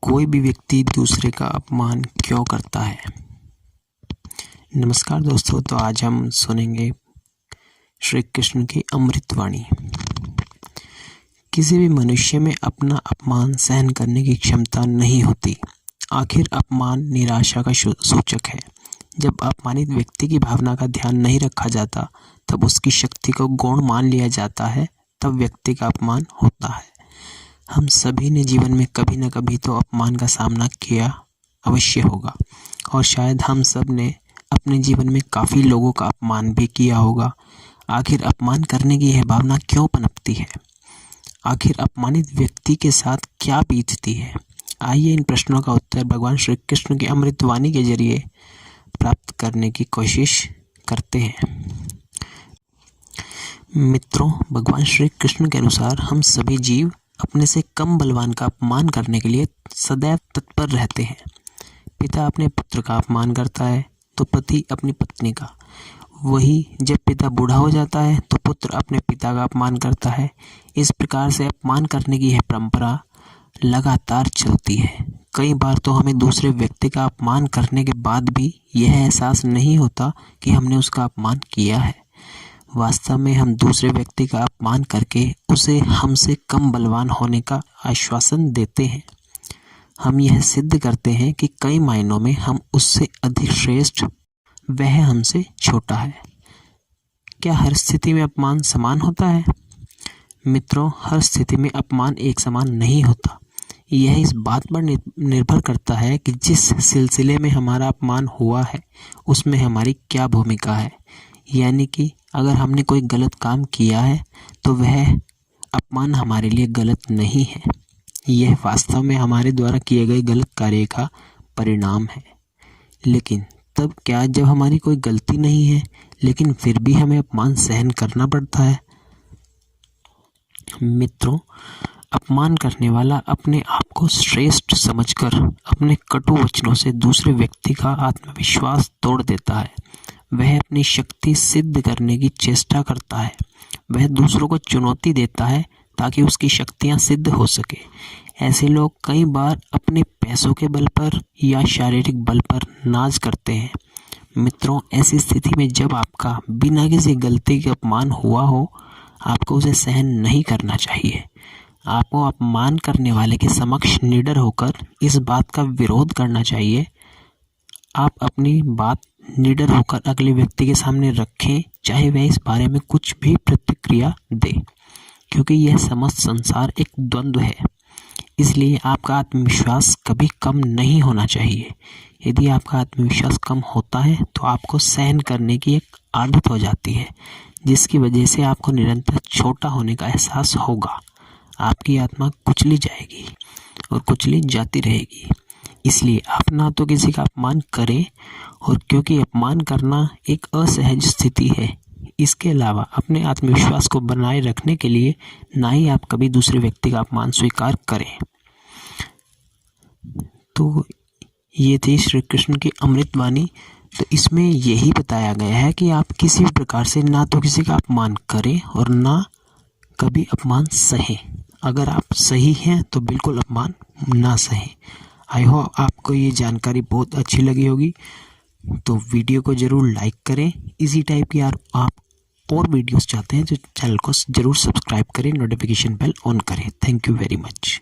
कोई भी व्यक्ति दूसरे का अपमान क्यों करता है। नमस्कार दोस्तों, तो आज हम सुनेंगे श्री कृष्ण की अमृत वाणी। किसी भी मनुष्य में अपना अपमान सहन करने की क्षमता नहीं होती। आखिर अपमान निराशा का सूचक है। जब अपमानित व्यक्ति की भावना का ध्यान नहीं रखा जाता, तब उसकी शक्ति को गौण मान लिया जाता है, तब व्यक्ति का अपमान होता है। हम सभी ने जीवन में कभी न कभी तो अपमान का सामना किया अवश्य होगा, और शायद हम सब ने अपने जीवन में काफ़ी लोगों का अपमान भी किया होगा। आखिर अपमान करने की यह भावना क्यों पनपती है? आखिर अपमानित व्यक्ति के साथ क्या बीतती है? आइए इन प्रश्नों का उत्तर भगवान श्री कृष्ण की अमृत वाणी के जरिए प्राप्त करने की कोशिश करते हैं। मित्रों, भगवान श्री कृष्ण के अनुसार हम सभी जीव अपने से कम बलवान का अपमान करने के लिए सदैव तत्पर रहते हैं। पिता अपने पुत्र का अपमान करता है तो पति अपनी पत्नी का। वही जब पिता बूढ़ा हो जाता है तो पुत्र अपने पिता का अपमान करता है। इस प्रकार से अपमान करने की यह परंपरा लगातार चलती है। कई बार तो हमें दूसरे व्यक्ति का अपमान करने के बाद भी यह एहसास नहीं होता कि हमने उसका अपमान किया है। वास्तव में हम दूसरे व्यक्ति का अपमान करके उसे हमसे कम बलवान होने का आश्वासन देते हैं। हम यह सिद्ध करते हैं कि कई मायनों में हम उससे अधिक श्रेष्ठ, वह हमसे छोटा है। क्या हर स्थिति में अपमान समान होता है? मित्रों, हर स्थिति में अपमान एक समान नहीं होता। यह इस बात पर निर्भर करता है कि जिस सिलसिले में हमारा अपमान हुआ है उसमें हमारी क्या भूमिका है। यानी कि अगर हमने कोई गलत काम किया है तो वह अपमान हमारे लिए गलत नहीं है। यह वास्तव में हमारे द्वारा किए गए गलत कार्य का परिणाम है। लेकिन तब क्या जब हमारी कोई गलती नहीं है लेकिन फिर भी हमें अपमान सहन करना पड़ता है? मित्रों, अपमान करने वाला अपने आप को श्रेष्ठ समझकर अपने कटु वचनों से दूसरे व्यक्ति का आत्मविश्वास तोड़ देता है। वह अपनी शक्ति सिद्ध करने की चेष्टा करता है। वह दूसरों को चुनौती देता है ताकि उसकी शक्तियां सिद्ध हो सके। ऐसे लोग कई बार अपने पैसों के बल पर या शारीरिक बल पर नाज करते हैं। मित्रों, ऐसी स्थिति में जब आपका बिना किसी गलती के अपमान हुआ हो, आपको उसे सहन नहीं करना चाहिए। आपको अपमान करने वाले के समक्ष निडर होकर इस बात का विरोध करना चाहिए। आप अपनी बात निडर होकर अगले व्यक्ति के सामने रखें, चाहे वह इस बारे में कुछ भी प्रतिक्रिया दे, क्योंकि यह समस्त संसार एक द्वंद्व है। इसलिए आपका आत्मविश्वास कभी कम नहीं होना चाहिए। यदि आपका आत्मविश्वास कम होता है तो आपको सहन करने की एक आदत हो जाती है, जिसकी वजह से आपको निरंतर छोटा होने का एहसास होगा। आपकी आत्मा कुचली जाएगी और कुचली जाती रहेगी। इसलिए आप ना तो किसी का अपमान करें, और क्योंकि अपमान करना एक असहज स्थिति है, इसके अलावा अपने आत्मविश्वास को बनाए रखने के लिए ना ही आप कभी दूसरे व्यक्ति का अपमान स्वीकार करें। तो ये थी श्री कृष्ण की अमृत वाणी। तो इसमें यही बताया गया है कि आप किसी भी प्रकार से ना तो किसी का अपमान करें और ना कभी अपमान सहें। अगर आप सही हैं तो बिल्कुल अपमान ना सहें। आई होप आपको ये जानकारी बहुत अच्छी लगी होगी। तो वीडियो को ज़रूर लाइक करें। इसी टाइप की आप और वीडियोस चाहते हैं तो चैनल को ज़रूर सब्सक्राइब करें, नोटिफिकेशन बेल ऑन करें। Thank you very much.